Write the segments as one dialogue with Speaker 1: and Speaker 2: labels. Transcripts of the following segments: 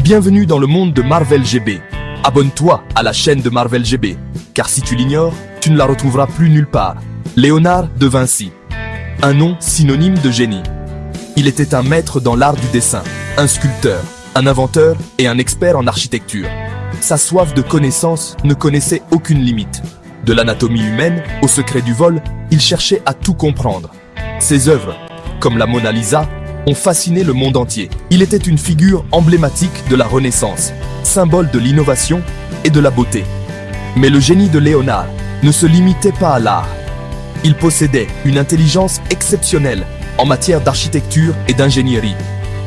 Speaker 1: Bienvenue dans le monde de Marvel GB. Abonne-toi à la chaîne de Marvel GB, car si tu l'ignores, tu ne la retrouveras plus nulle part. Léonard de Vinci. Un nom synonyme de génie. Il était un maître dans l'art du dessin, un sculpteur, un inventeur et un expert en architecture. Sa soif de connaissance ne connaissait aucune limite. De l'anatomie humaine au secret du vol, il cherchait à tout comprendre. Ses œuvres, comme la Mona Lisa, ont fasciné le monde entier. Il était une figure emblématique de la Renaissance, symbole de l'innovation et de la beauté. Mais le génie de Léonard ne se limitait pas à l'art. Il possédait une intelligence exceptionnelle en matière d'architecture et d'ingénierie.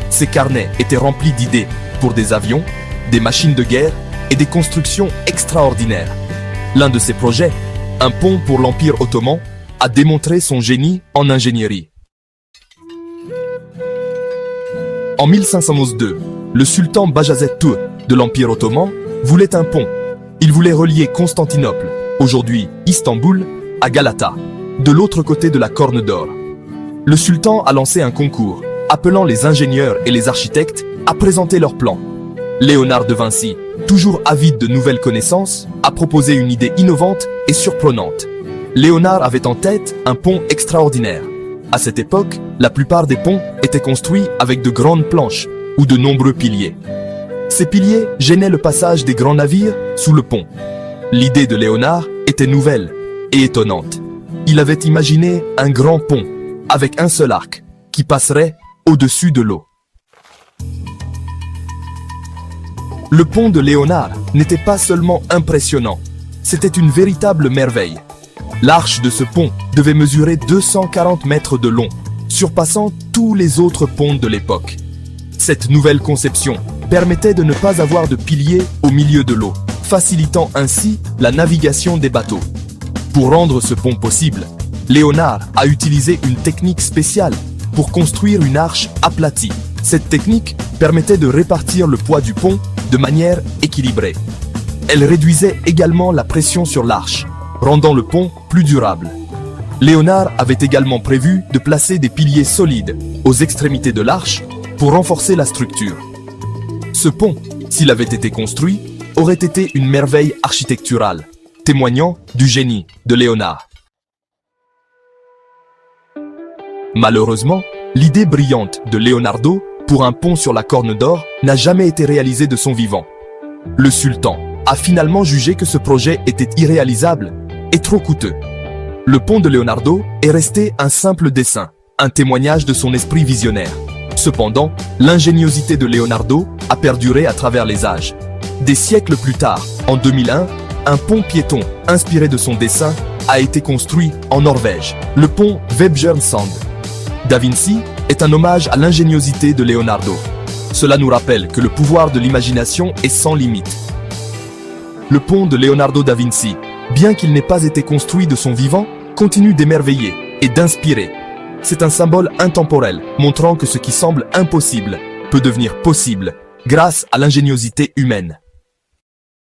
Speaker 1: Ses carnets étaient remplis d'idées pour des avions, des machines de guerre et des constructions extraordinaires. L'un de ses projets, un pont pour l'Empire ottoman, a démontré son génie en ingénierie. En 1512, le sultan Bajazet II de l'Empire ottoman voulait un pont. Il voulait relier Constantinople, aujourd'hui Istanbul, à Galata, de l'autre côté de la Corne d'Or. Le sultan a lancé un concours, appelant les ingénieurs et les architectes à présenter leurs plans. Léonard de Vinci, toujours avide de nouvelles connaissances, a proposé une idée innovante et surprenante. Léonard avait en tête un pont extraordinaire. À cette époque, la plupart des ponts étaient construits avec de grandes planches ou de nombreux piliers. Ces piliers gênaient le passage des grands navires sous le pont. L'idée de Léonard était nouvelle et étonnante. Il avait imaginé un grand pont avec un seul arc qui passerait au-dessus de l'eau. Le pont de Léonard n'était pas seulement impressionnant, c'était une véritable merveille. L'arche de ce pont devait mesurer 240 mètres de long, surpassant tous les autres ponts de l'époque. Cette nouvelle conception permettait de ne pas avoir de piliers au milieu de l'eau, facilitant ainsi la navigation des bateaux. Pour rendre ce pont possible, Léonard a utilisé une technique spéciale pour construire une arche aplatie. Cette technique permettait de répartir le poids du pont de manière équilibrée. Elle réduisait également la pression sur l'arche, rendant le pont plus durable. Léonard avait également prévu de placer des piliers solides aux extrémités de l'arche pour renforcer la structure. Ce pont, s'il avait été construit, aurait été une merveille architecturale, témoignant du génie de Léonard. Malheureusement, l'idée brillante de Leonardo pour un pont sur la Corne d'Or n'a jamais été réalisée de son vivant. Le sultan a finalement jugé que ce projet était irréalisable et trop coûteux. Le pont de Leonardo est resté un simple dessin, un témoignage de son esprit visionnaire. Cependant, l'ingéniosité de Leonardo a perduré à travers les âges. Des siècles plus tard, en 2001, un pont piéton inspiré de son dessin a été construit en Norvège, le pont Vebjørnsand. Da Vinci est un hommage à l'ingéniosité de Leonardo. Cela nous rappelle que le pouvoir de l'imagination est sans limite. Le pont de Leonardo da Vinci, bien qu'il n'ait pas été construit de son vivant, continue d'émerveiller et d'inspirer. C'est un symbole intemporel, montrant que ce qui semble impossible peut devenir possible grâce à l'ingéniosité humaine.